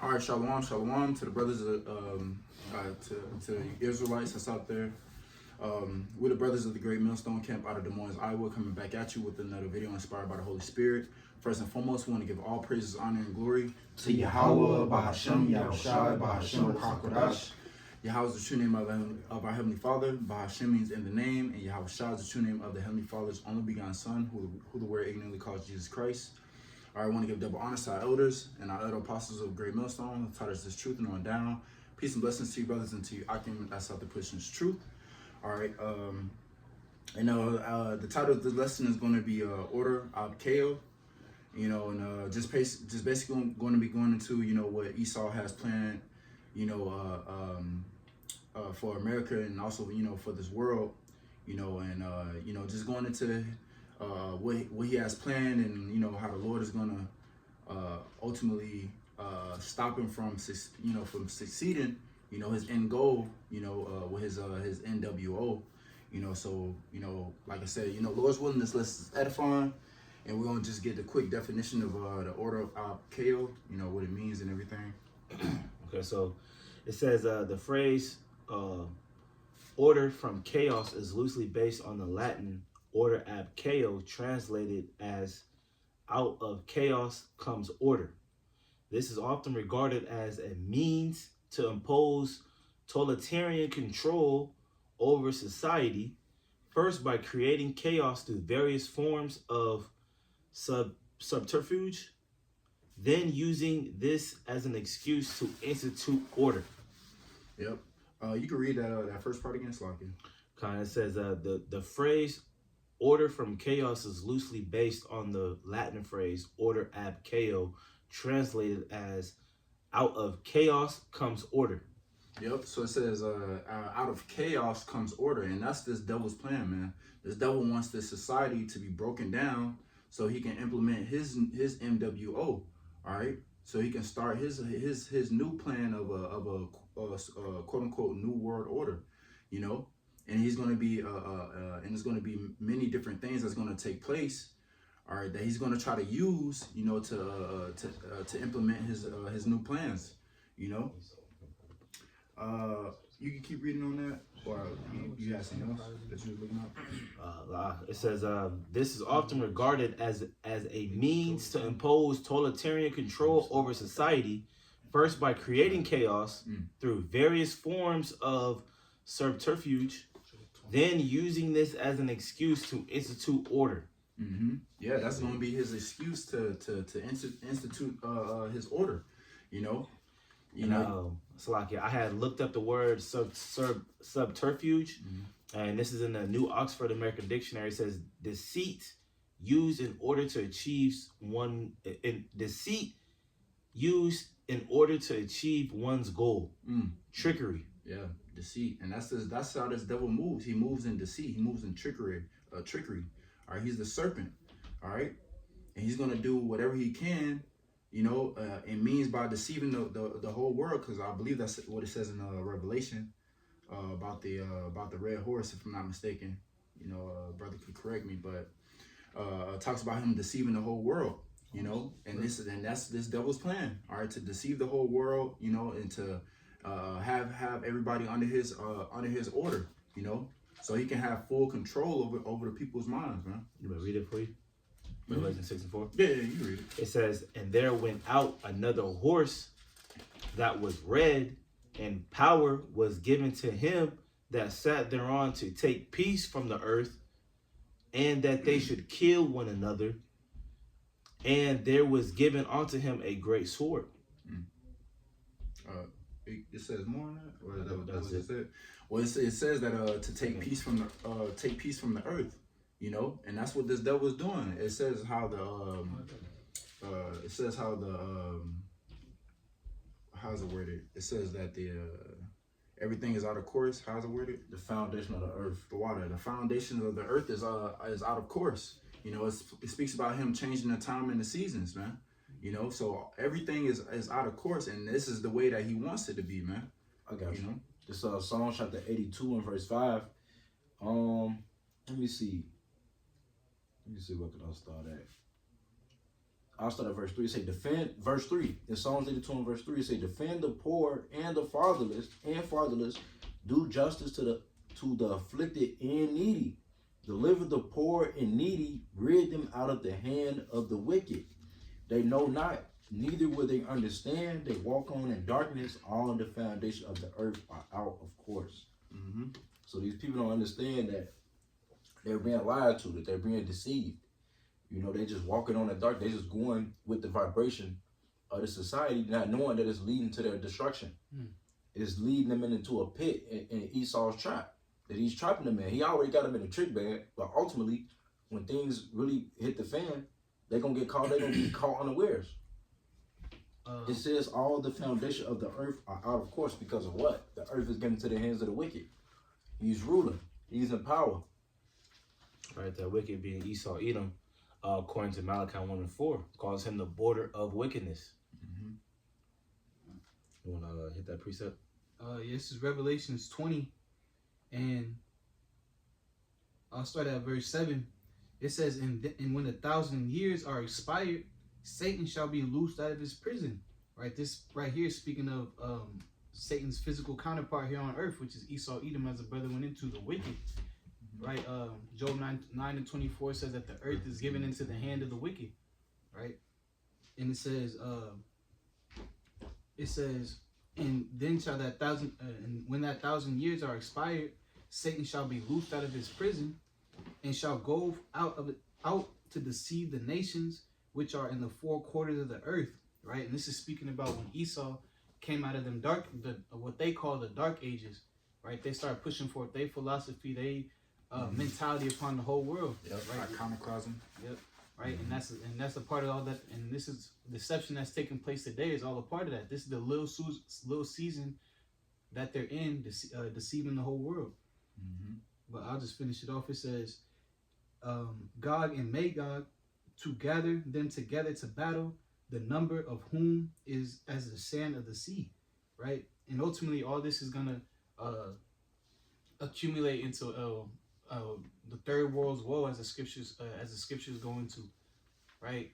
All right, shalom, shalom to the brothers, to Israelites that's out there. We're the brothers of the Great Millstone Camp out of Des Moines, Iowa, coming back at you with another video inspired by the Holy Spirit. First and foremost, we want to give all praises, honor, and glory to Yahweh, Bahashem, Yahushai, Bahashem, Hakodash. Yahweh is the true name of our Heavenly Father. Bahashem means in the name, and Yahushai is the true name of the Heavenly Father's only begotten Son, who the Word ignorantly calls Jesus Christ. I want to give double honor to our elders and our elder apostles of Great Millstone, who taught us this truth and on down. Peace and blessings to you, brothers, and to you, Akim, that's out there pushing this truth. All right, the title of the lesson is going to be Order Ab Chao, and just basically going to be going into, what Esau has planned, for America and also, for this world, just going into what he has planned, and how the Lord is going to ultimately stop him from succeeding, his end goal, with his NWO, so like I said, Lord's willing, this lesson is edifying, and we're gonna just get the quick definition of the order of Ab Chao, what it means and everything. Okay, so it says the phrase order from chaos is loosely based on the Latin order ab chao, translated as out of chaos comes order. This is often regarded as a means to impose totalitarian control over society, first by creating chaos through various forms of subterfuge, then using this as an excuse to institute order. Yep. You can read that first part again, Slocky. Kind of says the phrase order from chaos is loosely based on the Latin phrase order ab chao, translated as out of chaos comes order. Yep. So it says out of chaos comes order, and that's this devil's plan, man. This devil wants this society to be broken down so he can implement his MWO. All right. So he can start his new plan of a quote unquote new world order, and he's going to be and there's going to be many different things that's going to take place, all right, that he's going to try to use, to implement his new plans, You can keep reading on that, or you got something else that you're looking up? It says this is often regarded as a means to impose totalitarian control over society, first by creating chaos through various forms of subterfuge, then using this as an excuse to institute order. Mm-hmm. Yeah, that's going to be his excuse to institute his order. So like I had looked up the word subterfuge, and this is in the New Oxford American Dictionary. It says deceit used in order to achieve one's goal. Trickery. Yeah, deceit, and that's how this devil moves. He moves in deceit. He moves in trickery. All right, he's the serpent. All right, and he's gonna do whatever he can, it means by deceiving the whole world, because I believe that's what it says in Revelation about the red horse, if I'm not mistaken. Brother could correct me, but it talks about him deceiving the whole world. And that's this devil's plan. All right, to deceive the whole world, and to have everybody under his order, so he can have full control over the people's minds, man. You want to read it for you? Revelation 6 and 4. Yeah, you read it. It says, and there went out another horse that was red, and power was given to him that sat thereon to take peace from the earth, and that they should kill one another. And there was given unto him a great sword. It says more on that, or that's what it said. Well, it says that to take peace from the earth, and that's what this devil is doing. It says how how's it worded? It says that everything is out of course. How's it worded? The foundation of the earth, the foundation of the earth is out of course. It speaks about him changing the time and the seasons, man. So everything is out of course, and this is the way that he wants it to be, man. I got you. This Psalm chapter 82 and verse 5. Let me see where can I start at. I'll start at verse 3. It say, defend, verse 3. In Psalms 82 and verse 3, it say, defend the poor and the fatherless, do justice to the afflicted and needy. Deliver the poor and needy, rid them out of the hand of the wicked. They know not, neither will they understand. They walk on in darkness. All the foundation of the earth are out of course. Mm-hmm. So these people don't understand that they're being lied to, that they're being deceived. You know, they just walking on the dark. They just going with the vibration of the society, not knowing that it's leading to their destruction. It's leading them into a pit in Esau's trap. That he's trapping them in. He already got them in a trick bag, but ultimately, when things really hit the fan, they're gonna get caught. They're gonna be caught unawares. It says all the foundation of the earth are out of course because of what? The earth is getting to the hands of the wicked. He's ruling. He's in power. Right, that wicked being Esau, Edom, according to Malachi 1 and 4, calls him the border of wickedness. Mm-hmm. You want to hit that precept? This is Revelations 20, and I'll start at verse 7. It says, and when 1,000 years are expired, Satan shall be loosed out of his prison. Right, this right here is speaking of Satan's physical counterpart here on earth, which is Esau, Edom, as a brother went into the wicked. Right, Job 9 and 24 says that the earth is given into the hand of the wicked. Right, and it says, and then shall that and when that 1,000 years are expired, Satan shall be loosed out of his prison, and shall go out to deceive the nations which are in the four quarters of the earth. Right, and this is speaking about when Esau came out of them what they call the dark ages. Right, they started pushing forth their philosophy, mentality upon the whole world. Yep. Right, Iconoclasm. Yep. Right, and that's a part of all that, and this is deception that's taking place today is all a part of that. This is the little season that they're in, deceiving the whole world. Mm-hmm. But I'll just finish it off. It says, Gog and Magog, to gather them together to battle, the number of whom is as the sand of the sea. Right, and ultimately all this is gonna accumulate into the third world's woe, as the scriptures go into. Right,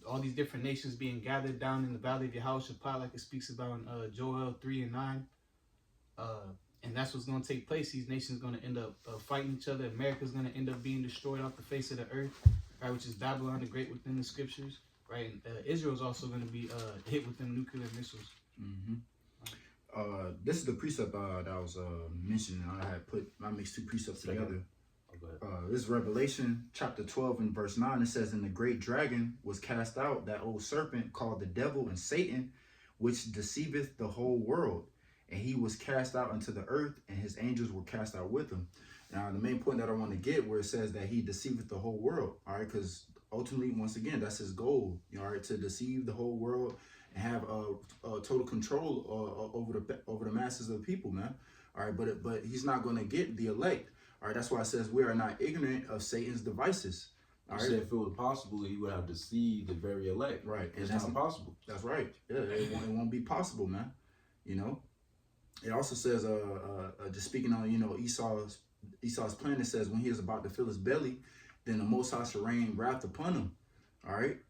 all these different nations being gathered down in the valley of Yehoshaphat, like it speaks about in Joel 3 and 9. And that's what's going to take place. These nations are going to end up fighting each other. America's going to end up being destroyed off the face of the earth, right? Which is Babylon the Great within the scriptures, right? And Israel's also going to be hit with them nuclear missiles. Mm-hmm. This is the precept that I was mentioning. I mixed two precepts together. This is Revelation chapter 12 and verse 9. It says, and the great dragon was cast out, that old serpent called the devil and Satan, which deceiveth the whole world. And he was cast out into the earth, and his angels were cast out with him. Now, the main point that I want to get, where it says that he deceiveth the whole world, all right, because ultimately, once again, that's his goal, all right, to deceive the whole world and have total control over the masses of the people, man. All right, but he's not going to get the elect. All right, that's why it says we are not ignorant of Satan's devices. All right. Said if it was possible, he would have deceived the very elect. Right, it's not possible. That's right. Yeah, it won't be possible, man. You know. It also says, just speaking on, Esau's plan, it says when he is about to fill his belly, then the Most High shall rain wrath upon him. All right.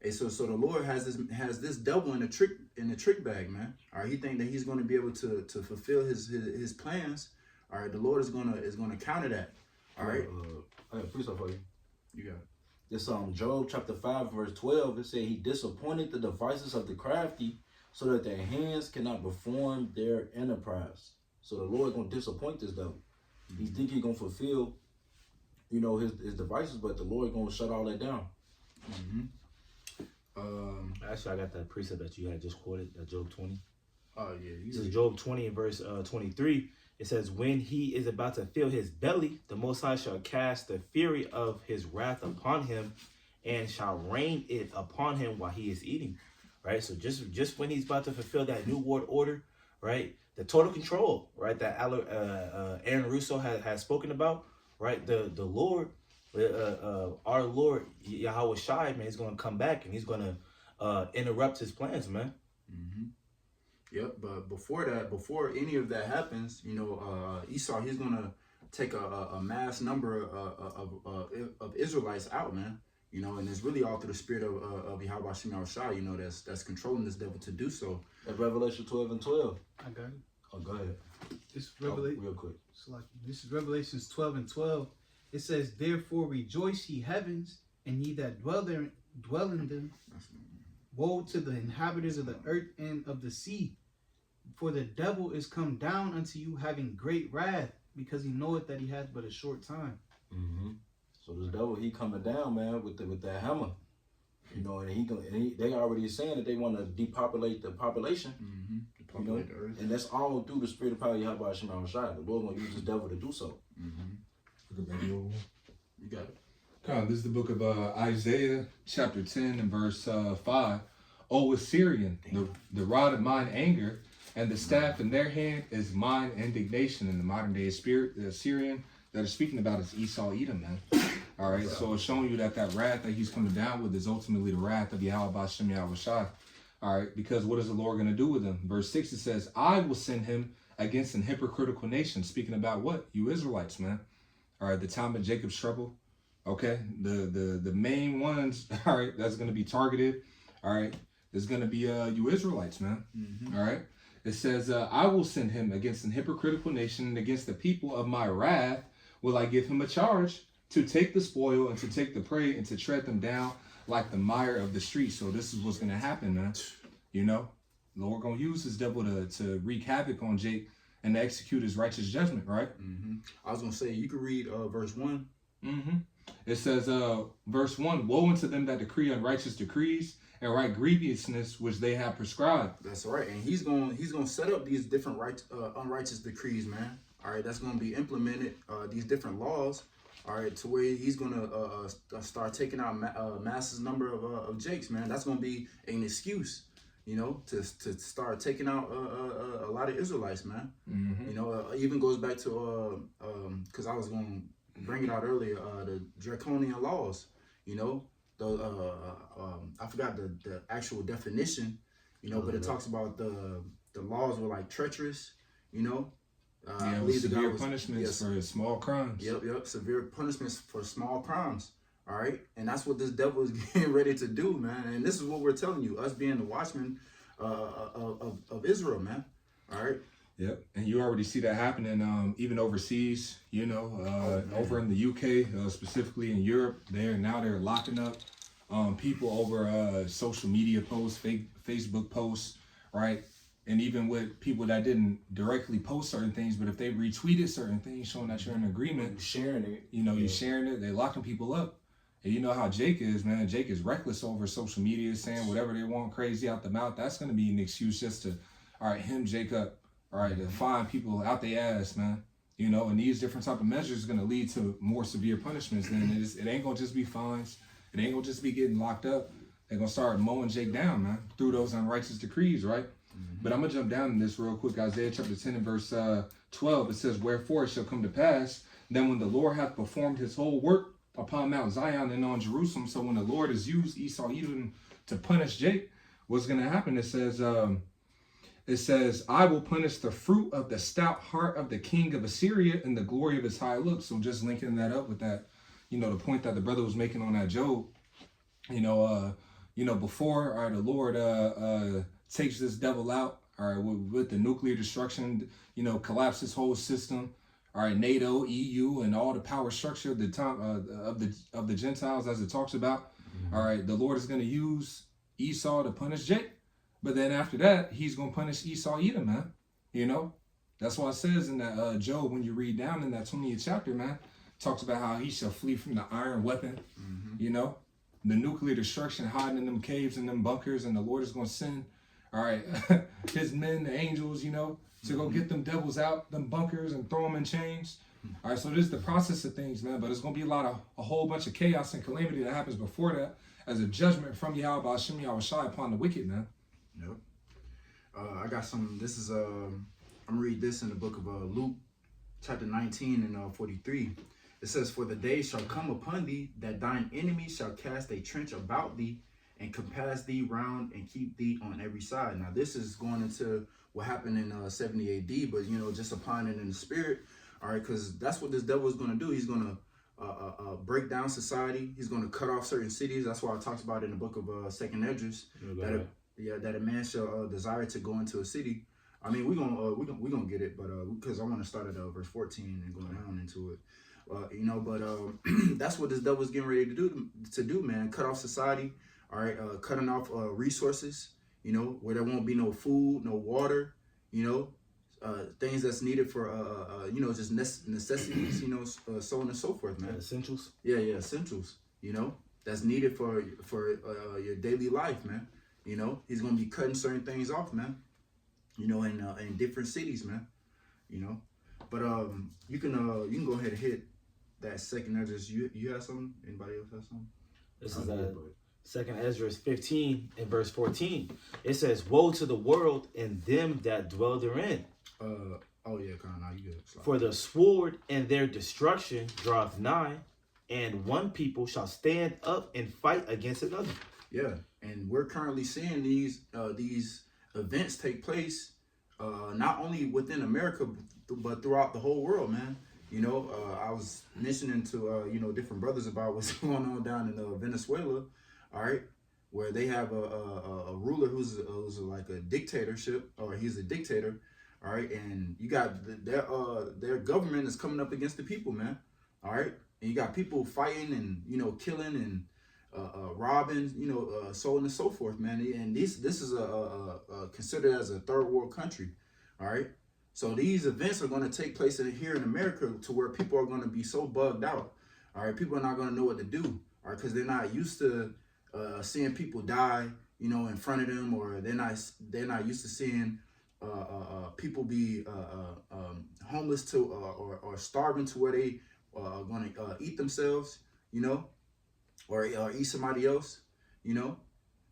And so the Lord has this devil in the trick bag, man. All right. He think that he's going to be able to fulfill his plans. All right. The Lord is gonna counter that. All right. I got a precept for you. You got it. This Job chapter 5 verse 12. It said he disappointed the devices of the crafty, so that their hands cannot perform their enterprise. So the Lord gonna disappoint this devil. He think he gonna fulfill, his devices, but the Lord gonna shut all that down. Mm-hmm. Actually, I got that precept that you had just quoted, Job 20. Oh yeah. This is Job 20 and verse 23. It says, when he is about to fill his belly, the Most High shall cast the fury of his wrath upon him, and shall rain it upon him while he is eating. Right, so just when he's about to fulfill that new world order, right, the total control, right, that Aaron Russo has spoken about, right, the Lord, our Lord Yahweh Shai, man, he's going to come back and he's going to interrupt his plans, man. Mm-hmm. Yep, but before any of that happens, Esau, he's going to take a mass number of Israelites out, man. You know, and it's really all through the spirit of Yahweh Shem Yahushua, you know, that's controlling this devil to do so. At Revelation 12:12. I got it. Oh, go ahead. This Oh, Revelation. real quick. This is Revelations 12:12. It says, "Therefore rejoice, ye heavens, and ye that dwell in them. Woe to the inhabitants of the earth and of the sea, for the devil is come down unto you, having great wrath, because he knoweth that he hath but a short time." Mm-hmm. So the devil, he coming down, man, with that hammer. You know, and they already saying that they want to depopulate the population. Mm-hmm. You know, The earth. and that's all through the spirit of power Yahweh Shem Shai. The Lord gonna use this devil to do so. Mm-hmm. You got it. This is the book of Isaiah, chapter 10 and verse 5. O Assyrian, the rod of mine anger, and the staff in their hand is mine indignation. In the modern day spirit, the Assyrian that is speaking about is Esau Edom, man. All right, so it's showing you that wrath that he's coming down with is ultimately the wrath of Yahweh Shem Yahushua. All right, because what is the Lord going to do with him? Verse 6, it says, I will send him against an hypocritical nation. Speaking about what? You Israelites, man. All right, the time of Jacob's trouble. Okay, the main ones, all right, that's going to be targeted. All right, there's going to be you Israelites, man. Mm-hmm. All right, it says, I will send him against an hypocritical nation, and against the people of my wrath will I give him a charge to take the spoil and to take the prey and to tread them down like the mire of the street. So this is what's going to happen, man. You know, the Lord going to use this devil to wreak havoc on Jake and to execute his righteous judgment, right? Mm-hmm. I was going to say, you could read verse 1. Mm-hmm. It says, verse 1, woe unto them that decree unrighteous decrees and write grievousness which they have prescribed. That's right. And he's going to set up these different unrighteous decrees, man. All right, that's going to be implemented, these different laws, all right, to where he's going to start taking out massive number of Jakes, man. That's going to be an excuse, you know, to start taking out a lot of Israelites, man. Mm-hmm. You know, even goes back to, because I was going to bring it out earlier, the draconian laws, you know, I forgot the actual definition, you know, but it talks about the laws were like treacherous, you know. Severe punishments for small crimes. Yep. Severe punishments for small crimes. All right. And that's what this devil is getting ready to do, man. And this is what we're telling you, us being the watchmen of Israel, man. All right. Yep. And you already see that happening even overseas, you know, over in the UK, specifically in Europe. They're locking up people over social media posts, fake Facebook posts, right? And even with people that didn't directly post certain things, but if they retweeted certain things showing that you're in agreement, You're sharing it. you know, you're sharing it, they're locking people up. And you know how Jake is, man. Jake is reckless over social media, saying whatever they want crazy out the mouth. That's going to be an excuse just to, all right, him, Jake up, all right, to find people out their ass, man. You know, and these different type of measures are going to lead to more severe punishments. Then it ain't going to just be fines. It ain't going to just be getting locked up. They're going to start mowing Jake down, man, through those unrighteous decrees, right? But I'm going to jump down in this real quick. Isaiah chapter 10 and verse 12, it says, wherefore it shall come to pass, then when the Lord hath performed his whole work upon Mount Zion and on Jerusalem. So when the Lord has used Esau Edom to punish Jake, what's going to happen? It says, I will punish the fruit of the stout heart of the king of Assyria and the glory of his high looks. So just linking that up with that, you know, the point that the brother was making on that Job, you know, before the Lord takes this devil out, all right, with the nuclear destruction, you know, collapse his whole system, all right, NATO, EU, and all the power structure of the time of the Gentiles, as it talks about, all right, the Lord is going to use Esau to punish Jake, but then after that, he's going to punish Esau Edom, man. You know, that's why it says in that Job, when you read down in that 20th chapter, man, talks about how he shall flee from the iron weapon, you know, the nuclear destruction hiding in them caves and them bunkers, and the Lord is going to send, all right, his men, the angels, you know, to go get them devils out, them bunkers, and throw them in chains. All right, so this is the process of things, man, but it's going to be a whole bunch of chaos and calamity that happens before that as a judgment from Yahweh Shem Yahushua upon the wicked, man. Yep. I got some, this is, I'm going to read this in the book of Luke, chapter 19 and 43. It says, for the day shall come upon thee that thine enemies shall cast a trench about thee and compass thee round and keep thee on every side. Now, this is going into what happened in 70 AD, but, you know, just applying it in the spirit, all right, because that's what this devil is going to do. He's going break down society. He's going to cut off certain cities. That's why it talks about in the book of Second Esdras that a man shall desire to go into a city. I mean, we're gonna get it, but because I want to start at verse 14 and go down into it. That's what this devil's getting ready to do, man. Cut off society, all right, cutting off resources, where there won't be no food, no water, things that's needed for, just necessities, so on and so forth, man. Essentials. Yeah, essentials, that's needed for your daily life, man. He's gonna be cutting certain things off, man. In different cities, man. But you can go ahead and hit that second Esdras. You have something? Anybody else have something? This is second Esdras 15 and verse 14. It says, "Woe to the world and them that dwell therein." Oh yeah, Connor, you good. For the sword and their destruction draweth nigh, and one people shall stand up and fight against another. Yeah, and we're currently seeing these events take place, not only within America, but throughout the whole world, man. I was mentioning to different brothers about what's going on down in Venezuela, all right, where they have a ruler who's like a dictatorship, or he's a dictator, all right, and you got their government is coming up against the people, man, all right, and you got people fighting and killing and robbing, so on and so forth, man. And this is considered as a third world country, all right. So these events are going to take place here in America, to where people are going to be so bugged out, all right. People are not going to know what to do, all right, because they're not used to seeing people die, in front of them, or they're not used to seeing people be homeless to or starving to where they are going to eat themselves, or eat somebody else,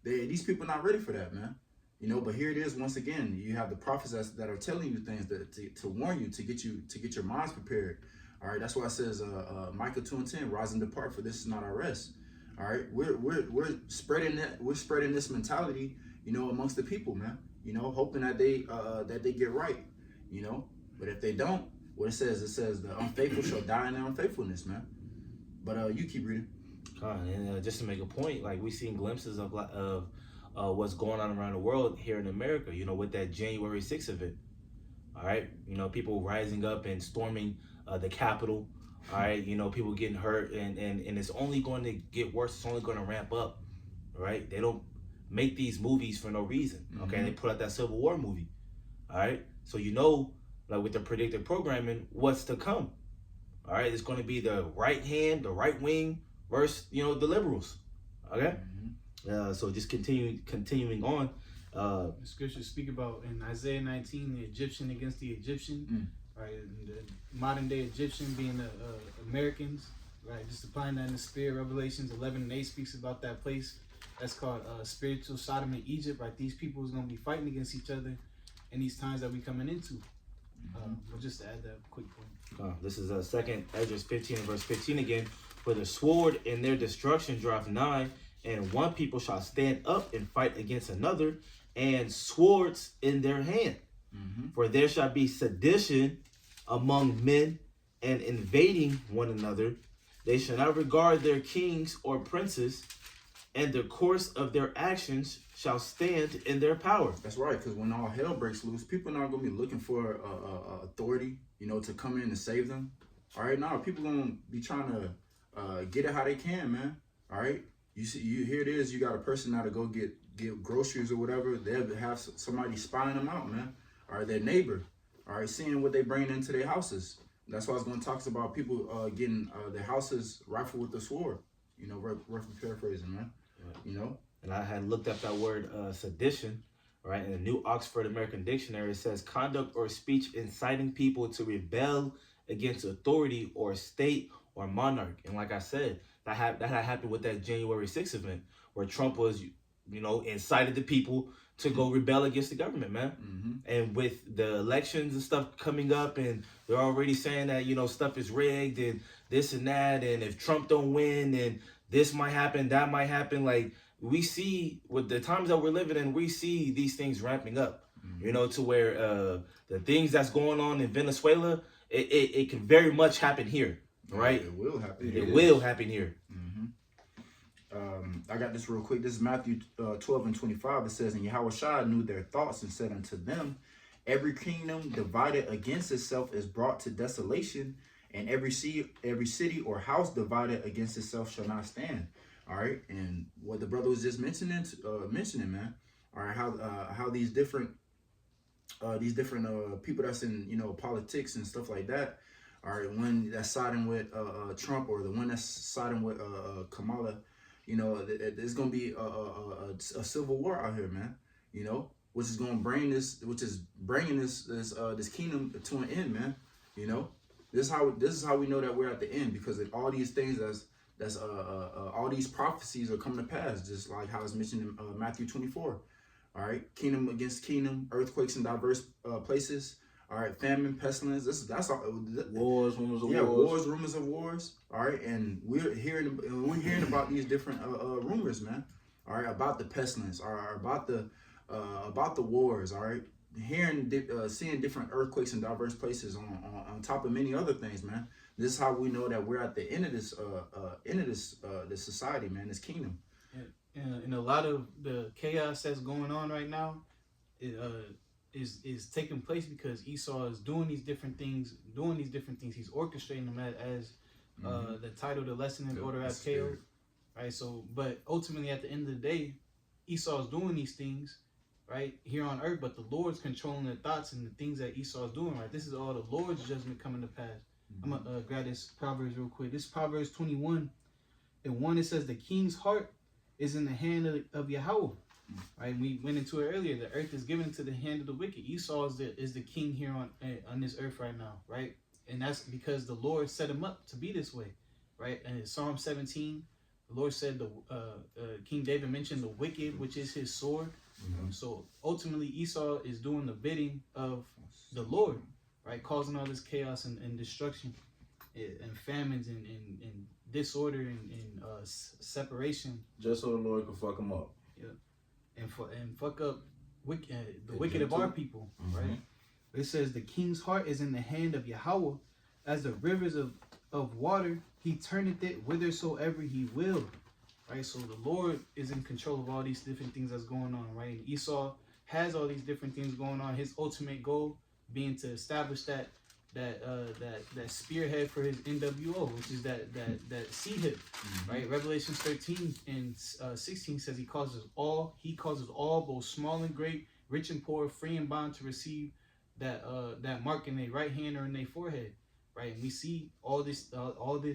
these people are not ready for that, man. But here it is once again. You have the prophets that are telling you things to warn you, to get your minds prepared. All right, that's why it says Micah 2:10, rise and depart, for this is not our rest. All right, we're spreading this mentality, amongst the people, man. Hoping that they get right, But if they don't, what it says the unfaithful shall die in their unfaithfulness, man. But you keep reading. And just to make a point, like we've seen glimpses of what's going on around the world here in America, with that January 6th event. All right, people rising up and storming the Capitol. All right, people getting hurt, and it's only going to get worse. It's only going to ramp up. All right, they don't make these movies for no reason. Okay, Mm-hmm. They put out that Civil War movie. All right, so like with the predictive programming, what's to come. All right, it's going to be the right hand, the right wing versus the liberals. Okay. Mm-hmm. So just continuing on. The scriptures speak about in Isaiah 19 the Egyptian against the Egyptian, right? And the modern day Egyptian being the Americans, right? Just applying that in the spirit. Revelations 11:8 speaks about that place that's called spiritual Sodom and Egypt, right? These people is going to be fighting against each other in these times that we coming into. But just to add that quick point. This is second Esdras 15 and verse 15 again. For the sword and their destruction draweth nigh, and one people shall stand up and fight against another, and swords in their hand. Mm-hmm. For there shall be sedition among men, and invading one another. They shall not regard their kings or princes, and the course of their actions shall stand in their power. That's right, because when all hell breaks loose, people are not going to be looking for authority, to come in and save them. All right, now people going to be trying to get it how they can, man. All right, here it is. You got a person now to go get groceries or whatever. They'll have somebody spying them out, man. All right, their neighbor. All right, seeing what they bring into their houses. That's why I was going to talk about people getting their houses rifled with the sword. Roughly paraphrasing, man. And I had looked up that word sedition, right? In the New Oxford American Dictionary, it says conduct or speech inciting people to rebel against authority or state or monarch. And like I said, that had happened with that January 6th event where Trump was, incited the people to go rebel against the government, man. Mm-hmm. And with the elections and stuff coming up, and they're already saying that, stuff is rigged and this and that, and if Trump don't win, then this might happen, that might happen. Like, we see with the times that we're living in, we see these things ramping up, to where the things that's going on in Venezuela, it can very much happen here. right? It will happen. It will happen here. I got this real quick. This is Matthew 12 and 25. It says, and Yahweh knew their thoughts and said unto them, every kingdom divided against itself is brought to desolation, and every city or house divided against itself shall not stand. All right, and what the brother was just mentioning, man. All right, how these different people that's in politics and stuff like that. All right, one that's siding with Trump, or the one that's siding with Kamala. There's gonna be a civil war out here, man. Which is bringing this kingdom to an end, man. This is how we know that we're at the end, because of all these things that's all these prophecies are coming to pass, just like how it's mentioned in Matthew 24. All right, kingdom against kingdom, earthquakes in diverse places. All right, famine, pestilence. That's all. Wars, rumors of wars. Wars, rumors of wars. All right, and we're hearing about these different rumors, man. All right, about the pestilence, or about the wars. All right, seeing different earthquakes in diverse places on top of many other things, man. This is how we know that we're at the end of this this society, man, this kingdom. And a lot of the chaos that's going on right now, is taking place because Esau is doing these different things. He's orchestrating them as the title of the lesson in Order Ab Chao. Right. So, but ultimately, at the end of the day, Esau is doing these things, right, here on earth. But the Lord's controlling the thoughts and the things that Esau is doing. Right. This is all the Lord's judgment coming to pass. I'm gonna grab this Proverbs real quick. This Proverbs 21 and 1. It says, "The king's heart is in the hand of Yahweh." Right, we went into it earlier. The earth is given to the hand of the wicked. Esau is the king here on this earth right now, right? And that's because the Lord set him up to be this way, right? And in Psalm 17, the Lord said King David mentioned the wicked, which is his sword. So ultimately, Esau is doing the bidding of the Lord, right? Causing all this chaos and destruction and famines and disorder and separation. Just so the Lord can fuck him up. Yeah. And fuck up the wicked of our people, right? It says the king's heart is in the hand of Yahweh, as the rivers of water, he turneth it whithersoever he will, right? So the Lord is in control of all these different things that's going on, right? And Esau has all these different things going on. His ultimate goal being to establish that spearhead for his NWO, which is that sea hip, right? Revelations 13 and 16 says he causes all, both small and great, rich and poor, free and bond, to receive that mark in their right hand or in their forehead, right? And we see all this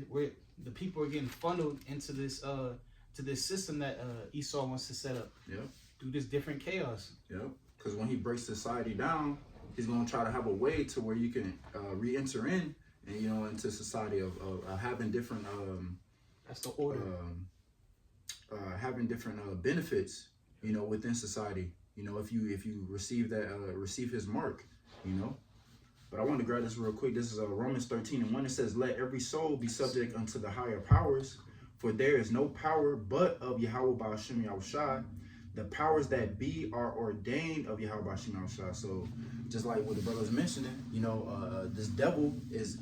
where the people are getting funneled into this to this system that Esau wants to set up. Yep. Through this different chaos. Yep. Because when he breaks society down, he's going to try to have a way to where you can re-enter in and into society of having different that's the order. Having different benefits within society, if you receive his mark. But I want to grab this real quick. This is Romans 13 and 1. It says, let every soul be subject unto the higher powers, for there is no power but of Yahweh Ba'ashem Yahushua. The powers that be are ordained of Yahweh Ba'ashem Yahushua. So just like what the brother was mentioning, this devil is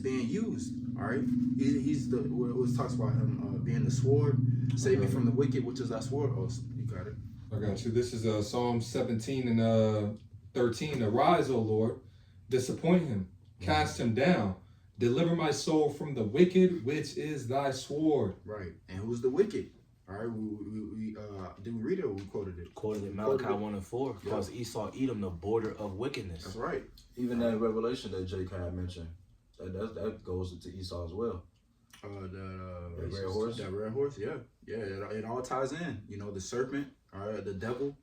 being used. All right, he's the what talks about him being the sword, save me from the wicked, which is that sword. Oh, you got it. I got you. This is Psalm 17 and 13. Arise, O Lord, disappoint him, cast him down, deliver my soul from the wicked, which is thy sword. Right, and who's the wicked? All right, we did we read it or we quoted it? Quoted in Malachi 1 and 4. Calls Esau Edom the border of wickedness. That's right. Even that Revelation that Jay kind of mentioned, that goes into Esau as well. The red horse. That red horse, yeah. It all ties in. The serpent, all right, the devil,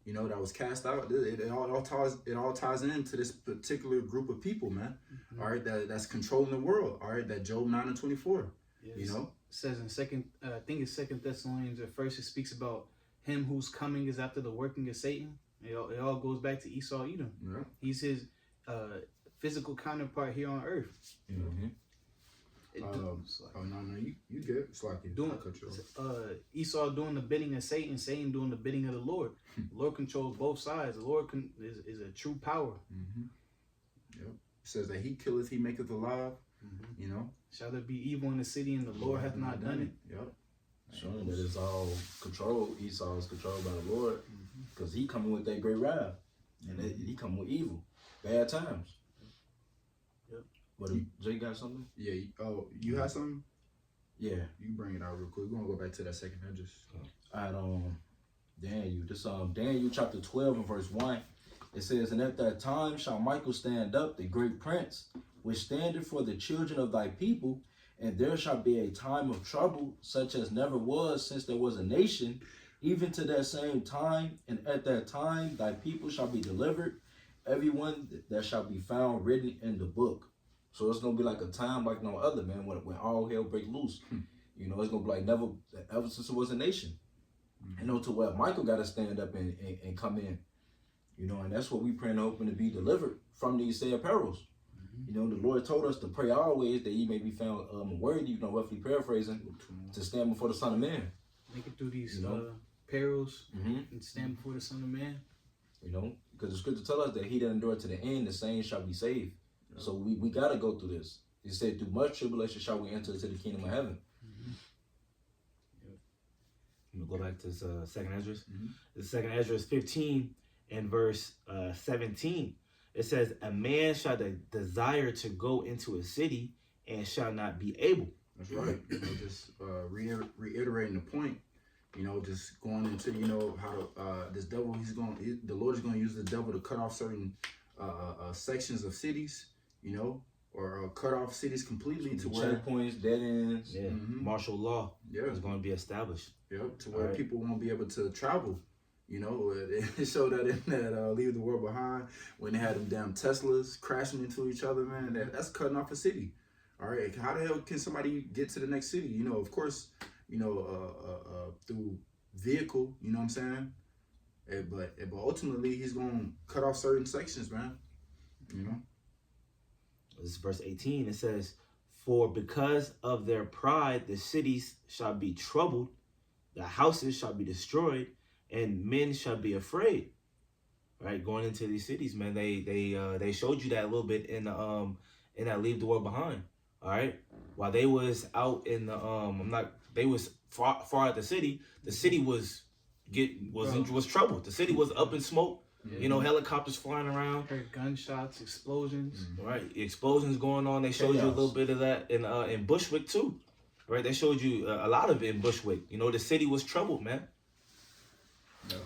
that was cast out. It all ties into this particular group of people, man. All right, that's controlling the world. All right, that Job 9 and 24. Yes. It says in Second Thessalonians at first, it speaks about him whose coming is after the working of Satan. It all goes back to Esau Edom. Yeah. He's his physical counterpart here on earth. Mm-hmm. You good? It's like you doing Esau doing the bidding of Satan, Satan doing the bidding of the Lord. The Lord controls both sides. The Lord is a true power. Yep. It says that he killeth, he maketh alive. You know, Shall there be evil in the city and the Lord hath not done it? Yep. Showing that it's all controlled. Esau is controlled by the Lord, because he coming with that great wrath, and he coming with evil, bad times. Yep. But Jay got something? Yeah. You had something? Yeah. You bring it out real quick. We're gonna go back to that second address. At Daniel. This Daniel chapter 12 and verse 1. It says, "And at that time shall Michael stand up, the great prince, which standeth for the children of thy people, and there shall be a time of trouble, such as never was since there was a nation, even to that same time. And at that time thy people shall be delivered, everyone that shall be found written in the book." So it's gonna be like a time like no other, man. When all hell break loose, you know, it's gonna be like never ever since it was a nation. You know, to where Michael got to stand up and come in. You know, and that's what we praying and hoping to be delivered from these said perils. You know, the Lord told us to pray always that ye may be found worthy, you know, roughly paraphrasing, to stand before the Son of Man. Make it through these You know? perils and stand before the Son of Man. You know, because the scripture tell us that he that endure to the end, the same shall be saved. So we got to go through this. He said, "Through much tribulation shall we enter into the kingdom of heaven." I'm gonna go back to this, second Esdras. The second Esdras 15 and verse 17. It says, "A man shall desire to go into a city and shall not be able." That's right. You know, just reiterating the point. You know, just going into, you know, how this devil, the Lord is going to use the devil to cut off certain sections of cities, you know, or cut off cities completely to where checkpoints, dead ends. Yeah, martial law is going to be established. Yep, to where people won't be able to travel. You know, it showed that in that Leave the World Behind, when they had them damn Teslas crashing into each other, man. That's cutting off a city. All right, how the hell can somebody get to the next city? You know, of course, you know, through vehicle. You know what I'm saying? But ultimately, he's gonna cut off certain sections, man. You know. This is verse 18. It says, "For because of their pride, the cities shall be troubled, the houses shall be destroyed, and men shall be afraid." Right, going into these cities, man. They showed you that a little bit in that Leave the World Behind. All right, while they was out in the they was far out the city was troubled. The city was up in smoke. You know, helicopters flying around. Heard gunshots, explosions. Right, explosions going on. They showed you a little bit of that in Bushwick too. Right, they showed you a lot of it in Bushwick. You know, the city was troubled, man.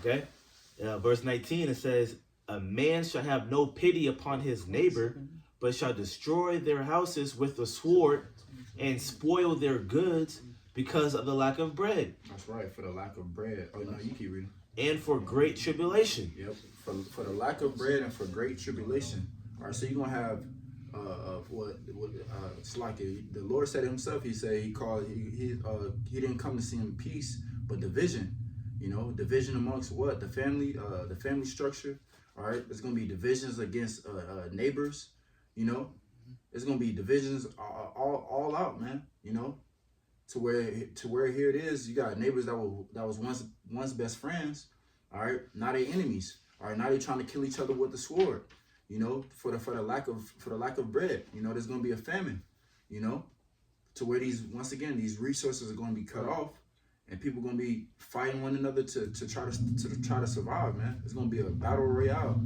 Okay, verse 19, it says, "A man shall have no pity upon his neighbor, but shall destroy their houses with the sword and spoil their goods because of the lack of bread." That's right, for the lack of bread. Oh no, you keep reading. "And for great tribulation." Yep, for the lack of bread and for great tribulation. All right, so you're gonna have it's like the Lord said himself. He said he didn't come to see him peace, but division. You know, division amongst what? The family structure. All right, there's gonna be divisions against neighbors. You know, it's gonna be divisions all out, man. You know, to where here it is. You got neighbors that was once best friends. All right, now they enemies. All right, now they trying to kill each other with the sword. You know, for the lack of bread. You know, there's gonna be a famine. You know, to where these resources are gonna be cut off. And people gonna be fighting one another to try to survive, man. It's gonna be a battle royale.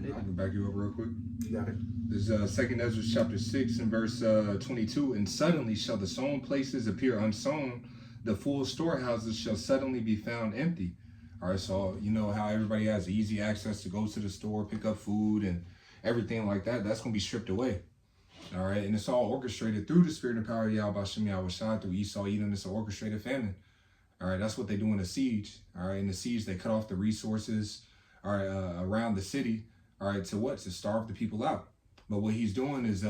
I can back you up real quick. You got it. This is 2 Ezra chapter 6 and verse 22. "And suddenly shall the sown places appear unsown, the full storehouses shall suddenly be found empty." All right, so you know how everybody has easy access to go to the store, pick up food and everything like that. That's gonna be stripped away. All right, and it's all orchestrated through the spirit and power of Yahweh Shem Yahweh Shai, through Esau, Edom. It's an orchestrated famine. All right, that's what they do in a siege. All right, in the siege, they cut off the resources, all right, around the city. All right, to what? To starve the people out. But what he's doing is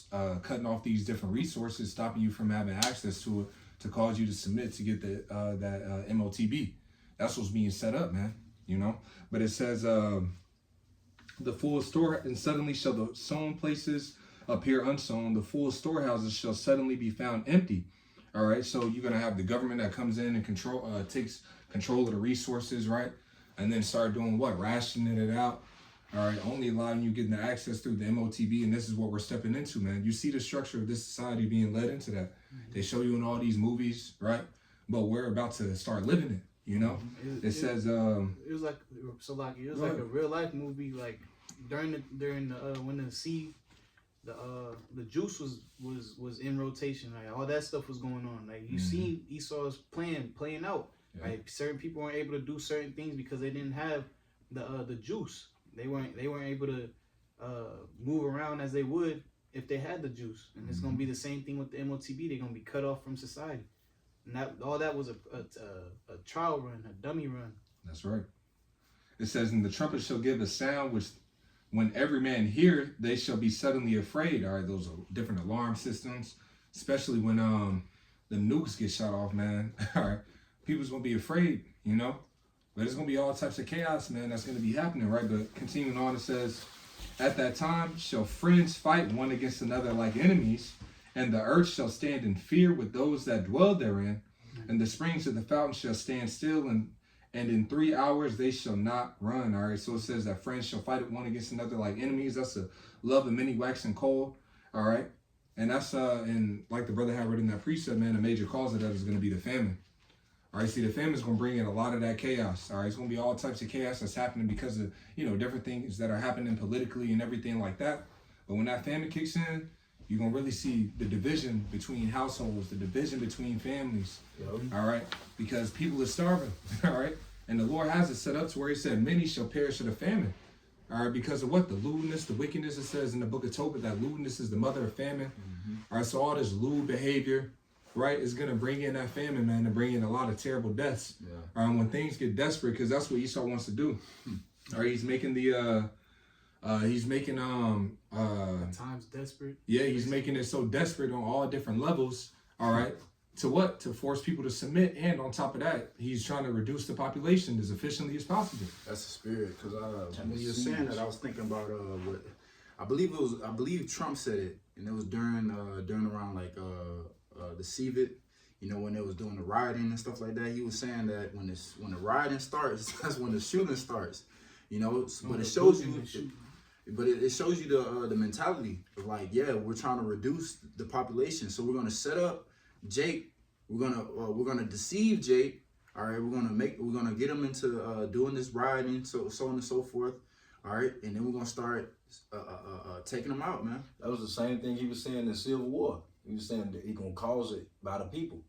cutting off these different resources, stopping you from having access to it, to cause you to submit to get that MOTB. That's what's being set up, man. You know, but it says the full store, "And suddenly shall the sown places appear unsown, the full storehouses shall suddenly be found empty." All right, so you're gonna have the government that comes in and takes control of the resources, right? And then start doing what? Rationing it out. all right, only allowing you getting the access through the MOTB, and this is what we're stepping into, man. You see the structure of this society being led into that. They show you in all these movies, right? But we're about to start living it, you know? It says, it was like like a real life movie, like during the when the juice was in rotation, like all that stuff was going on. Like you seen Esau's playing out. Yeah. Like certain people weren't able to do certain things because they didn't have the juice. They weren't able to move around as they would if they had the juice. And it's gonna be the same thing with the MOTB. They're gonna be cut off from society. And that was a trial run, a dummy run. That's right. It says, and the trumpet shall give a sound which when every man hear, they shall be suddenly afraid. All right, those are different alarm systems, especially when the nukes get shot off, man. All right, people's gonna be afraid, you know. But there's gonna be all types of chaos, man. That's gonna be happening, right? But continuing on, it says, at that time shall friends fight one against another like enemies, and the earth shall stand in fear with those that dwell therein, and the springs of the fountain shall stand still, and in 3 hours they shall not run. All right, so it says that friends shall fight one against another like enemies. That's a love of many waxing cold. All right, and that's and like the brother had read in that precept, man, a major cause of that is going to be the famine. All right, see, the famine is going to bring in a lot of that chaos. All right, it's going to be all types of chaos that's happening because of, you know, different things that are happening politically and everything like that. But when that famine kicks in, you're going to really see the division between households, the division between families. All right, because people are starving. All right, and the Lord has it set up to where he said, many shall perish of the famine. All right, because of what? The lewdness, the wickedness. It says in the book of Tobit that lewdness is the mother of famine. All right, so all this lewd behavior, right, is going to bring in that famine, man, and bring in a lot of terrible deaths. When things get desperate, because that's what Esau wants to do. All right, he's making the Times desperate. Yeah, he's making it so desperate on all different levels. All right, to what? To force people to submit, and on top of that, he's trying to reduce the population as efficiently as possible. That's the spirit. Because when you were saying that, I was thinking about what I believe Trump said it, and it was during around like the CVIT, you know, when they was doing the rioting and stuff like that. He was saying that when the rioting starts, that's when the shooting starts, you know. But it shows you, it shows you the mentality of like, yeah, we're trying to reduce the population, so we're gonna set up Jake, we're gonna deceive Jake. All right, we're gonna get him into doing this rioting, so on and so forth. All right, and then we're gonna start taking them out, man. That was the same thing he was saying in the Civil War. He was saying that he gonna cause it by the people.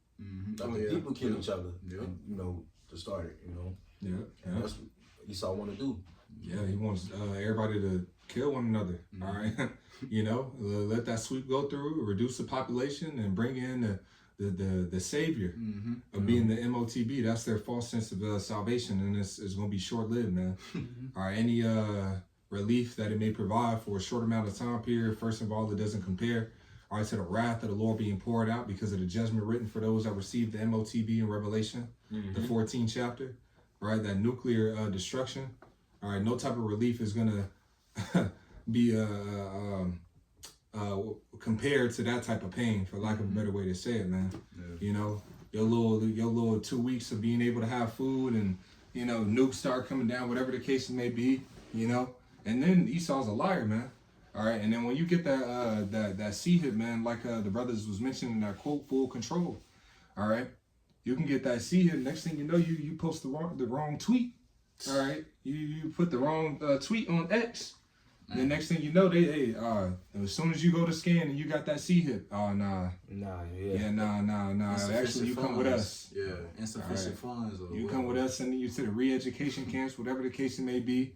Like the people kill each other, and, you know, to start it, you know. And that's what Esau want to do. Yeah, he wants everybody to kill one another. All right, you know, let that sweep go through, reduce the population, and bring in the savior of being the MOTB. That's their false sense of salvation, and it's going to be short lived, man. All right, any relief that it may provide for a short amount of time period, first of all, it doesn't compare. All right, to the wrath of the Lord being poured out because of the judgment written for those that received the MOTB in Revelation, the 14th chapter. All right, that nuclear destruction. All right, no type of relief is going to be compared to that type of pain, for lack of a better way to say it, man. You know, your little 2 weeks of being able to have food, and, you know, nukes start coming down, whatever the case may be, you know. And then Esau's a liar, man. All right, and then when you get that C hit, man, like the brothers was mentioning, that quote, full control. All right, you can get that C hit. Next thing you know, you post the wrong tweet. All right, you put the wrong tweet on X. And the next thing you know, as soon as you go to scan and you got that C hit, oh nah. Nah. Actually, you come with us. Yeah, insufficient funds. Or you come with us, sending you to the re-education camps, whatever the case it may be.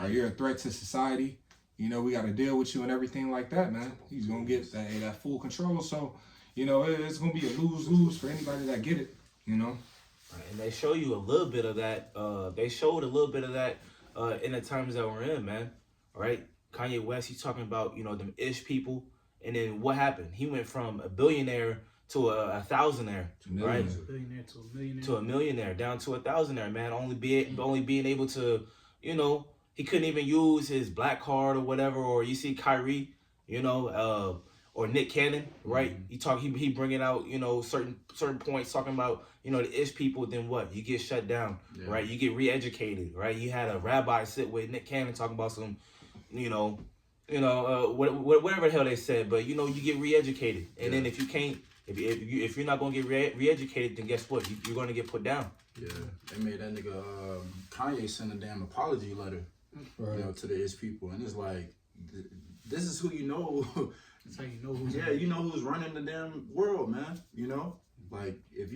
You're a threat to society. You know, we got to deal with you and everything like that, man. He's going to get that full control. So, you know, it's going to be a lose-lose for anybody that get it, you know. And they show you a little bit of that. They showed a little bit of that in the times that we're in, man. All right? Kanye West, he's talking about, you know, them ish people. And then what happened? He went from a billionaire to a thousandaire, right? A billionaire to a millionaire. To a millionaire, down to a thousandaire, man. Only being able to, you know, he couldn't even use his black card or whatever. Or you see Kyrie, you know, or Nick Cannon, right? He bringing out, you know, certain points talking about, you know, the ish people. Then what? You get shut down, right? You get re-educated, right? You had a rabbi sit with Nick Cannon talking about some, whatever the hell they said. But you get re-educated, and then if you can't, if you're not gonna get re-educated, then guess what? You're gonna get put down. Yeah, they made that nigga Kanye send a damn apology letter, to the Ish people, and it's like, this is who you know. That's how you know who's you know who's running the damn world, man. Like if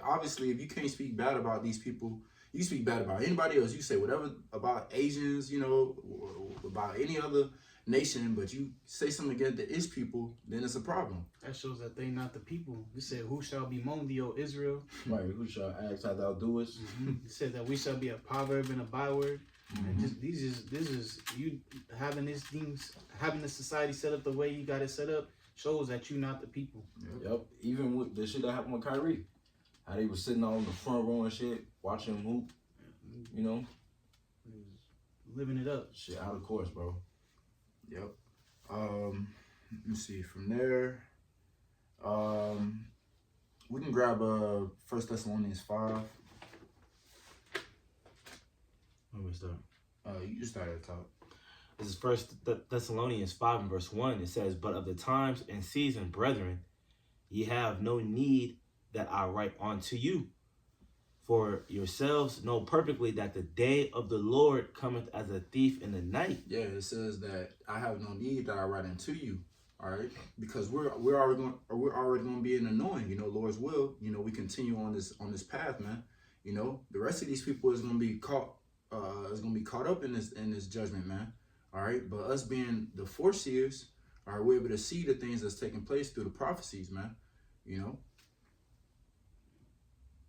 obviously if you can't speak bad about these people, you speak bad about anybody else. You say whatever about Asians, or about any other nation, but you say something against the Ish people, then it's a problem. That shows that they not the people. It said, "Who shall bemoan thee, O Israel?" Right, who shall ask how thou doest? It said that we shall be a proverb and a byword. And this is you having these things, having the society set up the way you got it set up, shows that you not the people. Yep. Even with the shit that happened with Kyrie, how they was sitting all in the front row and shit, watching him hoop. Living it up. Shit out of course, bro. Yep. Let me see from there. We can grab 1 Thessalonians 5. Let me start. You just start at the top. This is First Thessalonians 5 and verse 1. It says, "But of the times and season, brethren, ye have no need that I write unto you. For yourselves know perfectly that the day of the Lord cometh as a thief in the night." Yeah, it says that I have no need that I write unto you. All right, because we're already going to be in the knowing. Lord's will. We continue on this path, man. The rest of these people is going to be caught. Is going to be caught up in this judgment, man. All right, but us being the foreseers, we're able to see the things that's taking place through the prophecies, man. You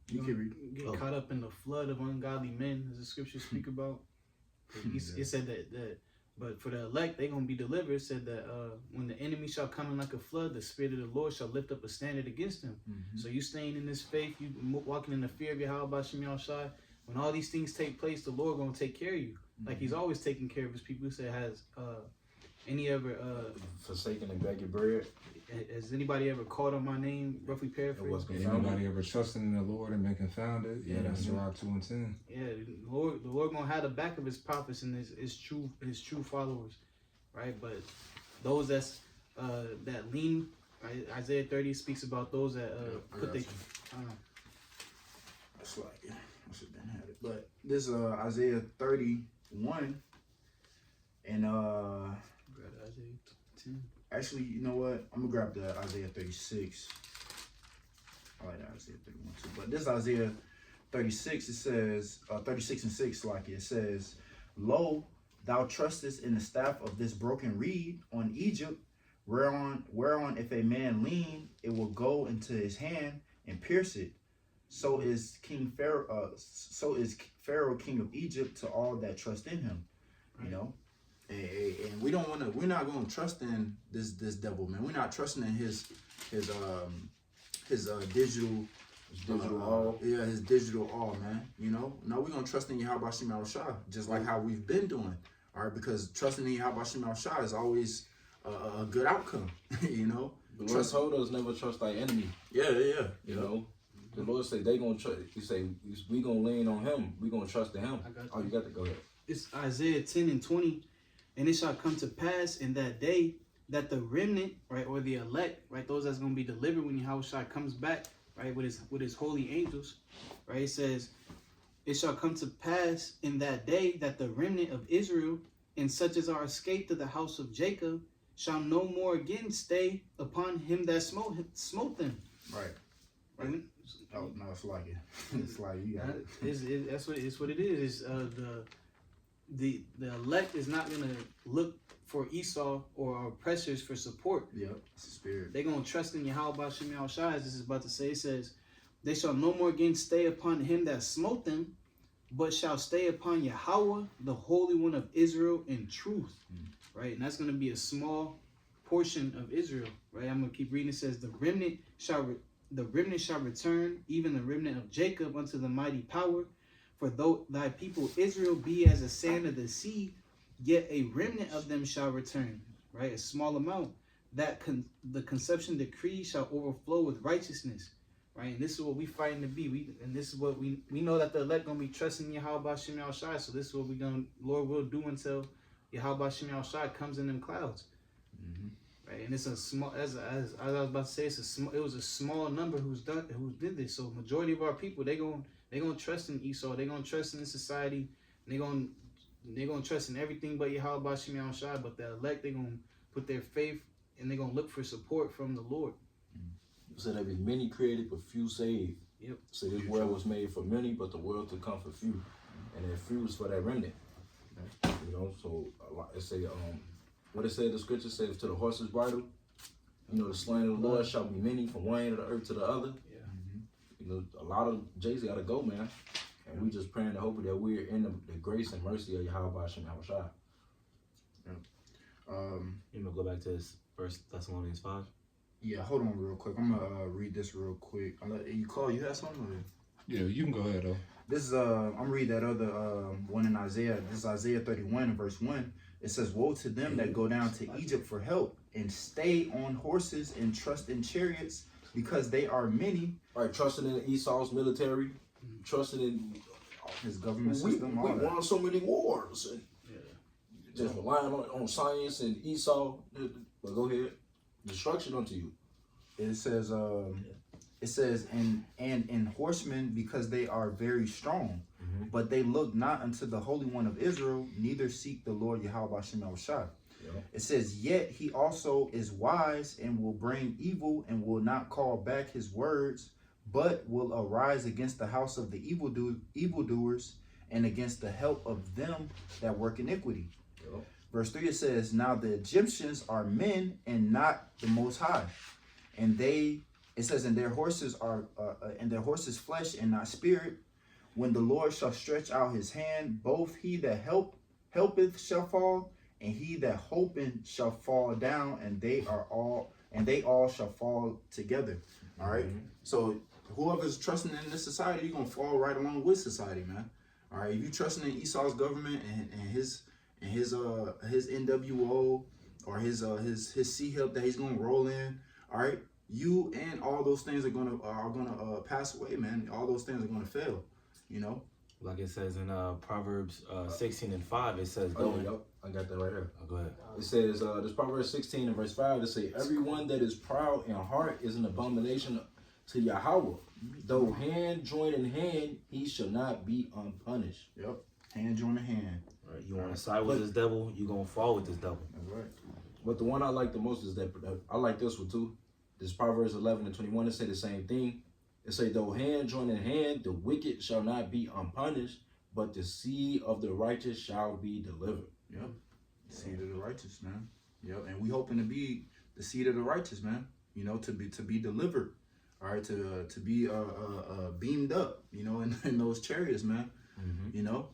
can get caught up in the flood of ungodly men, as the scriptures speak about. It said that, but for the elect, they're gonna be delivered. It said that when the enemy shall come in like a flood, the Spirit of the Lord shall lift up a standard against him. So you staying in this faith, you walking in the fear of Yahweh Shem Shai. When all these things take place, the Lord gonna take care of you, like He's always taking care of His people. He said, "Has any ever forsaken and begging bread? Has anybody ever called on my name?" Roughly paraphrased. Anybody ever trusted in the Lord and been confounded? Yeah, that's Sirach 2:10. Yeah, the Lord gonna have the back of His prophets and His true followers, right? But those that lean, right? Isaiah 30 speaks about those that put their. That's like, I should have had it. But this Isaiah 31 and Isaiah 10. Actually, you know what? I'm gonna grab the Isaiah 36. I like that Isaiah 31 too. But this Isaiah 36, it says 36 and 6, like it says, "Lo, thou trustest in the staff of this broken reed on Egypt, whereon if a man lean, it will go into his hand and pierce it. So is Pharaoh king of Egypt to all that trust in him." And we're not going to trust in this devil, man. We're not trusting in his digital all. His digital all, man. No, we're going to trust in Yahweh Shem Shai, just like how we've been doing. All right, because trusting in Yahweh Shem Shai is always a good outcome. The Lord told us never trust thy enemy. Yeah. The Lord said they gonna trust. He say we gonna lean on Him. We gonna trust in Him. You got to go ahead. It's Isaiah 10 and 20, "And it shall come to pass in that day that the remnant, right, or the elect, right, those that's gonna be delivered when Yahweh comes back, right, with his holy angels, right. It says, it shall come to pass in that day that the remnant of Israel and such as are escaped of the house of Jacob shall no more again stay upon him that smote them." Right. Right. Oh no, it's like it. It's like you got it. That's what it is. The elect is not gonna look for Esau or oppressors for support. Yep, it's the spirit. They're gonna trust in Yahweh Shem Shai, as this is about to say. It says, "They shall no more again stay upon him that smote them, but shall stay upon Yahweh, the Holy One of Israel, in truth." Right, and that's gonna be a small portion of Israel. Right, I'm gonna keep reading. It says, the remnant shall return, even the remnant of Jacob, unto the mighty power. For though thy people Israel be as a sand of the sea, yet a remnant of them shall return. Right, a small amount. That the conception decree shall overflow with righteousness. Right, and this is what we fighting to be. This is what we know, that the elect gonna be trusting Yahweh Shem Shai. So this is what Lord will do until Yahweh Shem Shai comes in them clouds. Right, and it's a small, as I was about to say, it was a small number who did this. So majority of our people, they gonna trust in Esau. They gonna trust in the society. They gonna trust in everything but Yahweh Shem Shai. But the elect, they gonna put their faith and they gonna look for support from the Lord. So there be many created, but few saved. Yep. So this world was made for many, but the world to come for few, and then few is for that remnant. You know, so it say what it said, the scripture says, to the horse's bridle, you know, the slain of the Lord shall be many from one end of the earth to the other. Yeah. You know, a lot of J's got to go, man. And we just praying and hoping that we're in the grace and mercy of Yahweh Shem Shai. You know, go back to this 1 Thessalonians 5. Yeah, hold on real quick. I'm gonna read this real quick. You had something? Or? Yeah, you can go ahead though. This is I'm read that other one in Isaiah. This is Isaiah 31 and verse 1. It says, "Woe to them that go down to Egypt for help and stay on horses and trust in chariots, because they are many." Right, trusting in Esau's military, trusting in His government we system. All that. won so many wars, and just relying on science and Esau. But go ahead, destruction unto you. It says and in horsemen, because they are very strong, but they look not unto the Holy One of Israel, neither seek the Lord Yahweh Shem Shai. It says, "Yet he also is wise and will bring evil and will not call back his words, but will arise against the house of the evildoers and against the help of them that work iniquity." Verse 3, it says, "Now the Egyptians are men and not the Most High, and it says, and their horses are flesh and not spirit. When the Lord shall stretch out his hand, both he that helpeth shall fall, and he that hoping shall fall down, and they all shall fall together." All right. So whoever's trusting in this society, you're gonna fall right along with society, man. All right. If you trusting in Esau's government and his NWO or his C help that he's gonna roll in, all right, you and all those things are gonna pass away, man. All those things are gonna fail, you know. Like it says in Proverbs 16 and 5, it says, I got that right here. go ahead. It says, this Proverbs 16 and verse 5, it say, "Everyone that is proud in heart is an abomination to Yahweh. Though hand join in hand, he shall not be unpunished." Yep. Hand join hand. Right, you want to side with this devil, you're going to fall with this devil. That's right. But the one I like the most is that, I like this one too. This Proverbs 11 and 21, it say the same thing. It say, "Though hand join in hand, the wicked shall not be unpunished, but the seed of the righteous shall be delivered." Yep. Seed of the righteous, man. Yep. And we hoping to be the seed of the righteous, man. You know, to be delivered. All right, to be beamed up, you know, in those chariots, man. You know,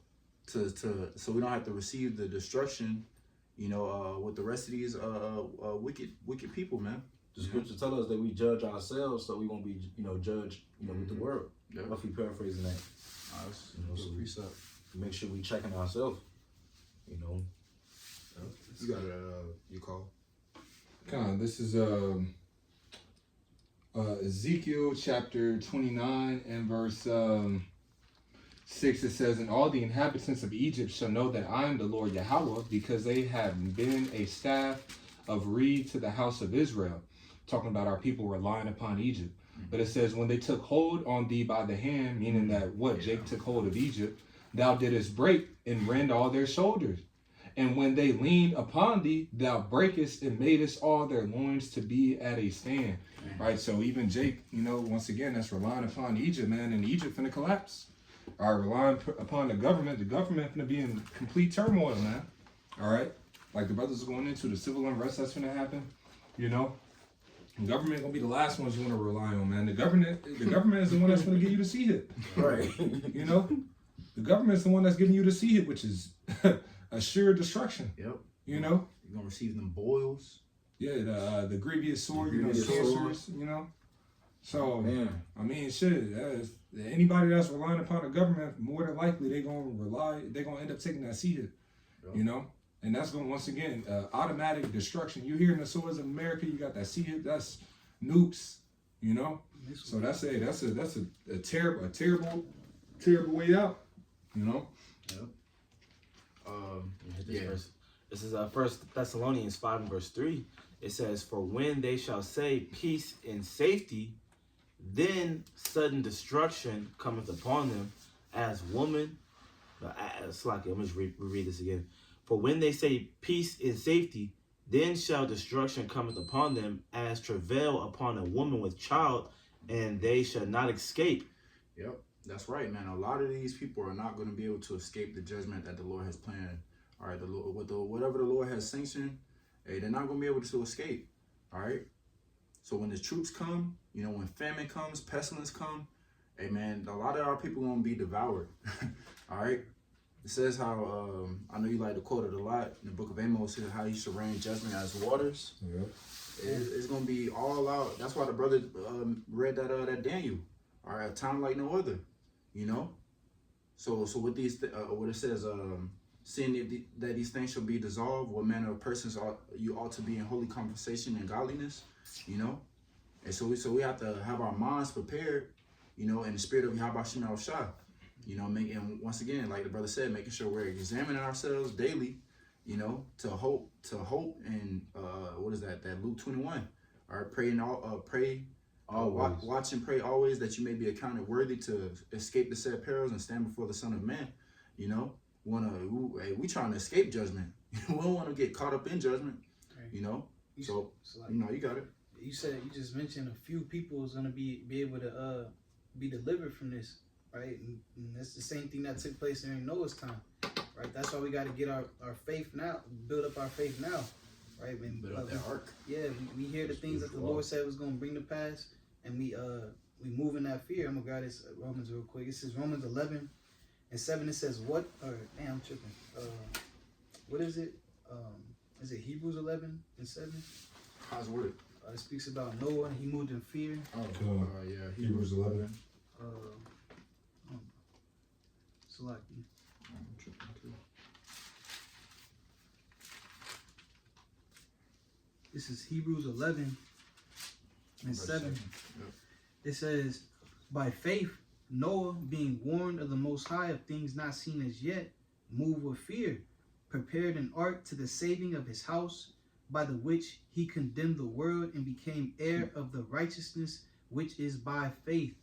so we don't have to receive the destruction, you know, with the rest of these wicked people, man. The scripture tell us that we judge ourselves, so we won't be, judged, with the world. Yep. If we paraphrasing that, That's so good precept. make sure we checking ourselves. You got you call. This is Ezekiel chapter 29 and verse 6. It says, "And all the inhabitants of Egypt shall know that I am the Lord Yahweh, because they have been a staff of reed to the house of Israel." Talking about our people relying upon Egypt. But it says, "When they took hold on thee by the hand," meaning that Jake took hold of Egypt, "thou didst break and rend all their shoulders. And when they leaned upon thee, thou breakest and madest all their loins to be at a stand." Right, so even Jake, once again, that's relying upon Egypt, man, and Egypt finna collapse. All right, relying upon the government finna be in complete turmoil, man. All right, like the brothers are going into the civil unrest that's finna happen, The government gonna be the last ones you want to rely on, man. The government is the one that's gonna give you the seed hit. Right. The government is the one that's giving you the seed hit, which is a sure destruction. Yep. You're gonna receive them boils. Yeah, the grievous sword, grievous sorcerers, So, Man. I mean, shit, anybody that's relying upon the government, more than likely they're gonna end up taking that seed hit, And that's going, once again, automatic destruction. You hear in the swords of America, you got that seed hit, that's nukes, So that's a terrible way out, Yep. Hit this verse. This is 1 Thessalonians 5 and verse 3. It says, "For when they shall say peace and safety, then sudden destruction cometh upon them as woman." Slacky, I'm just reread this again. "For when they say peace and safety, then shall destruction cometh upon them as travail upon a woman with child, and they shall not escape." Yep, that's right, man. A lot of these people are not going to be able to escape the judgment that the Lord has planned. All right, the Lord, whatever the Lord has sanctioned, hey, they're not going to be able to escape. All right. So when the troops come, you know, when famine comes, pestilence come, hey, man, a lot of our people going to be devoured. All right. It says how, I know you like to quote it a lot in the book of Amos, how he should rain judgment as waters. Yeah. It's going to be all out. That's why the brother read that Daniel. All right, a time like no other, you know. So with these, what it says, seeing that these things shall be dissolved, what manner of persons you ought to be in holy conversation and godliness, you know. And so we have to have our minds prepared, you know, in the spirit of Yahweh Shem Shah, you know. And once again, like the brother said, making sure we're examining ourselves daily, you know, to hope, and what is that Luke 21, all right, pray. Watch and pray always, that you may be accounted worthy to escape the said perils and stand before the Son of Man. You know, we trying to escape judgment. We don't want to get caught up in judgment. Right. You know, so like, you know, you got it. You just mentioned a few people is gonna be able to be delivered from this, right? And that's the same thing that took place during Noah's time, right? That's why we got to get our faith now, build up our faith now, right? When build up that ark. Yeah, we hear the things that the Lord said was gonna bring to pass. And we move in that fear. I'm gonna grab this Romans real quick. It says Romans 11 and 7. It says what? I'm tripping. What is it? Is it Hebrews 11 and 7? How's it word? It speaks about Noah. He moved in fear. Yeah, Hebrews 11. So like. I'm tripping too. This is Hebrews 11. And 7, yep. It says, "By faith, Noah, being warned of the Most High of things not seen as yet, moved with fear, prepared an ark to the saving of his house, by the which he condemned the world and became heir of the righteousness which is by faith."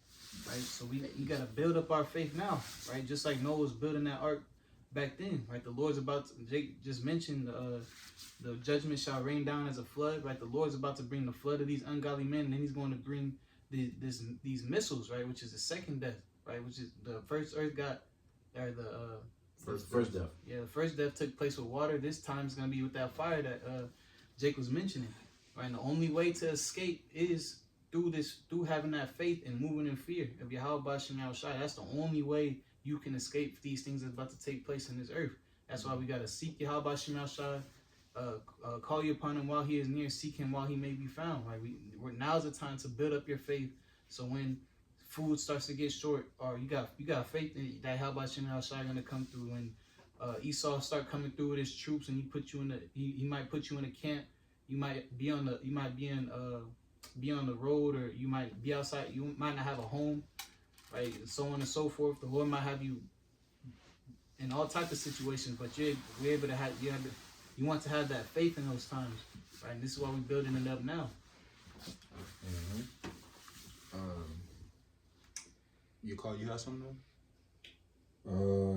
Right? So we got to build up our faith now, right? Just like Noah was building that ark back then, right? The Lord's about to, Jake just mentioned, the judgment shall rain down as a flood, right? The Lord's about to bring the flood of these ungodly men, and then he's going to bring these missiles, right? Which is the second death, right? Which is the first earth got, or the first death. Yeah, the first death took place with water. This time it's going to be with that fire that Jake was mentioning, right? And the only way to escape is through having that faith and moving in fear of Yahweh Shem Shai. That's the only way you can escape these things that's about to take place in this earth. That's why we got to seek Yahweh Shem Shai, call you upon him while he is near, seek him while he may be found. Right? Now's the time to build up your faith. So when food starts to get short, or you got faith that Yahweh Shem Shai going to come through. When Esau start coming through with his troops, and he might put you in a camp. You might be on the road, or you might be outside. You might not have a home. Right, and so on and so forth. The Lord might have you in all types of situations, but we're able to have you want to have that faith in those times, right? And this is why we're building it up now. You have something?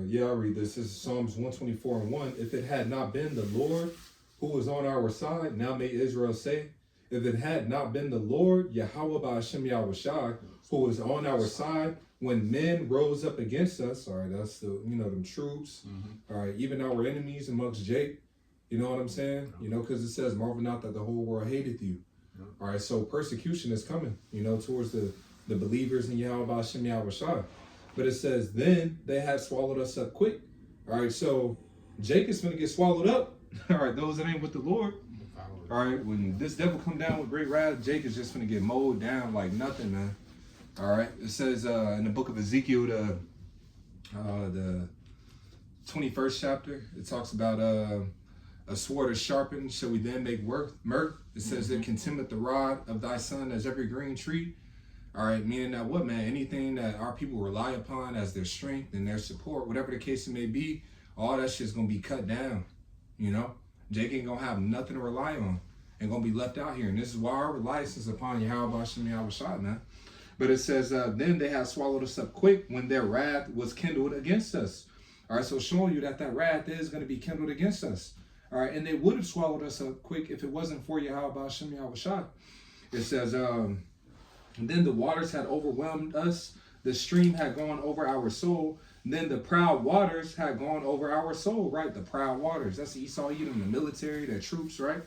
Yeah, I'll read this. This is Psalms 124 and 1. "If it had not been the Lord who was on our side, now may Israel say, if it had not been the Lord, Yahweh Ba'ashem Yahushai, who was on our side, when men rose up against us," all right, that's the, you know, them troops, all right, even our enemies amongst Jake, you know what I'm saying? You know, because it says, "Marvel not that the whole world hateth you." All right, so persecution is coming, you know, towards the believers in Yahweh Ba'ashem Yahushai. But it says, "Then they had swallowed us up quick." All right, so Jake is going to get swallowed up. All right, those that ain't with the Lord. All right, when this devil come down with great wrath, Jake is just going to get mowed down like nothing, man. All right, it says in the book of Ezekiel, the 21st chapter, it talks about a sword is sharpened, shall we then make mirth? It says it contemneth the rod of thy son as every green tree. All right, meaning that what, man? Anything that our people rely upon as their strength and their support, whatever the case it may be, all that shit's gonna be cut down, you know? Jake ain't gonna have nothing to rely on and gonna be left out here. And this is why our reliance is upon Yahweh Hashem Yahweh Shai, man. But it says, then they have swallowed us up quick when their wrath was kindled against us. All right, so showing you that wrath is going to be kindled against us. All right, and they would have swallowed us up quick if it wasn't for Yahweh Hashem Yahweh Shai. It says, and then the waters had overwhelmed us. The stream had gone over our soul. Then the proud waters had gone over our soul, right? The proud waters. That's Esau Edom, the military, their troops, right?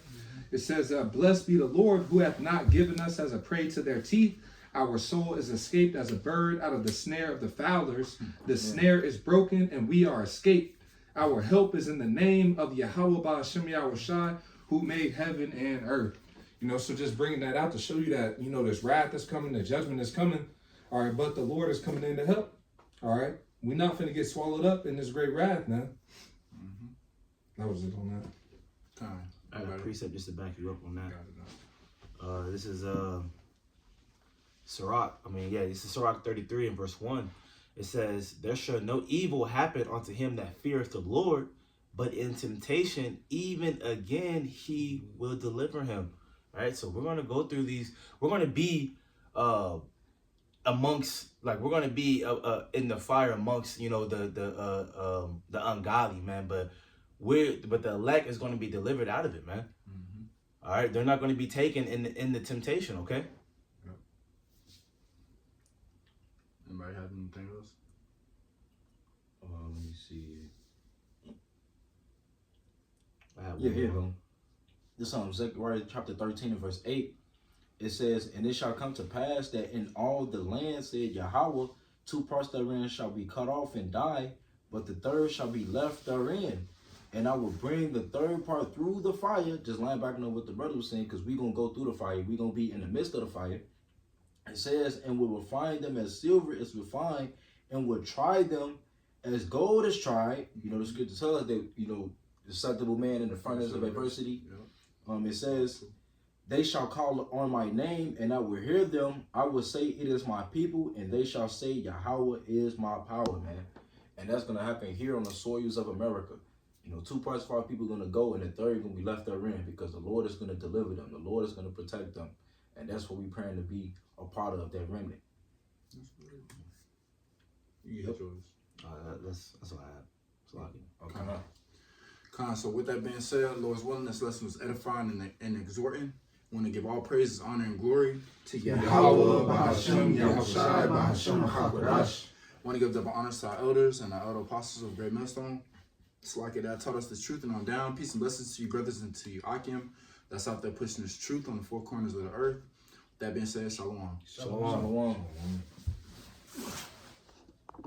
It says, blessed be the Lord who hath not given us as a prey to their teeth. Our soul is escaped as a bird out of the snare of the fowlers. The snare is broken and we are escaped. Our help is in the name of Yahweh Ba'ashem Yahweh Shai, who made heaven and earth. You know, so just bringing that out to show you that, you know, there's wrath that's coming, the judgment is coming. All right, but the Lord is coming in to help. All right, we're not finna get swallowed up in this great wrath, man. That was it on that. Time. I got a precept just to back you up on that. Got it. This is Sirach. This is Sirach 33 and verse 1. It says, there shall no evil happen unto him that feareth the Lord, but in temptation, even again, he will deliver him. All right, so we're going to go through these. We're going to be amongst, like, we're going to be in the fire amongst, you know, the ungodly, man. But the elect is going to be delivered out of it, man. All right, they're not going to be taken in the temptation, okay? Anybody have anything else? Let me see. I have Yeah, one here more. go. This is Zechariah chapter 13 and verse 8. It says, and it shall come to pass that in all the land, said Yahweh, 2 parts therein shall be cut off and die, but the third shall be left therein. And I will bring the third part through the fire. Just line back on what the brother was saying, because we're going to go through the fire. We're going to be in the midst of the fire. It says, and will refine them as silver is refined, and will try them as gold is tried. You know, the scripture tells us that, you know, the acceptable man in the furnace of adversity. It says, they shall call on my name, and I will hear them. I will say, it is my people, and they shall say, Yahweh is my power, man. And that's going to happen here on the soils of America. You know, 2 parts of our people are going to go, and the third going to be left therein, because the Lord is going to deliver them. The Lord is going to protect them. And that's what we're praying to be a part of, that remnant. You get yours. That's all I have. That's all I can. Okay. So with that being said, Lord's willing, this lesson was edifying and exhorting. I want to give all praises, honor, and glory to Yahweh. Ba'ashem Yahushai Ba'ashem HaKadosh. I want to give double honors to our elders and our elder apostles of Great Millstone. It's like it that taught us the truth and on down. Peace and blessings to you brothers and to you Akim. That's out there pushing this truth on the 4 corners of the earth. That being said, shalom. Shalom.